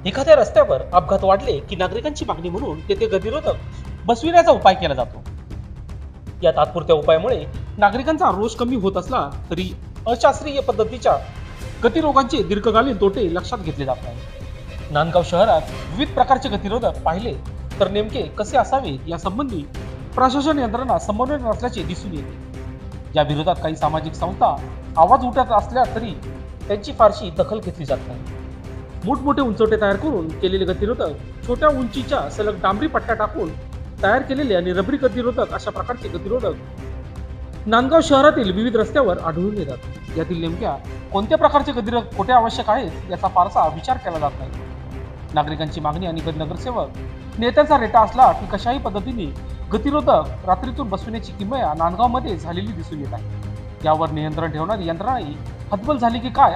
एखाद्या रस्त्यावर अपघात वाढले की नागरिकांची मागणी म्हणून तेथे गतिरोधक बसविण्याचा उपाय केला जातो. या तात्पुरत्या उपायामुळे नागरिकांचा रोष कमी होत असला तरी अशास्त्रीय पद्धतीच्या गतिरोधकांचे दीर्घकालीन तोटे लक्षात घेतले जात नाही. नांदगाव शहरात विविध प्रकारचे गतिरोधक पाहिले तर नेमके कसे असावे यासंबंधी प्रशासन यंत्रणा समन्वय नसल्याचे दिसून येते. या विरोधात काही सामाजिक संस्था आवाज उठत असल्या तरी त्यांची फारशी दखल घेतली जात नाही. मोठमोठे उंचवटे तयार करून केलेले गतिरोधक, छोट्या उंचीच्या सलग डांबरी पट्ट्या टाकून तयार केलेले आणि रबरी गतिरोधक अशा प्रकारचे गतिरोधक नांदगाव शहरातील विविध रस्त्यावर आढळून येतात. यातील नेमक्या कोणत्या प्रकारचे गतिरोधक कोठे आवश्यक आहेत याचा फारसा विचार केला जात नाही. नागरिकांची मागणी आणि नगरसेवक नेत्यांचा रेटा असला की कशाही पद्धतीने गतिरोधक रात्रीतून बसविण्याची किमया नांदगावमध्ये झालेली दिसून येत आहे. यावर नियंत्रण ठेवणारी यंत्रणाही हतबल झाली की काय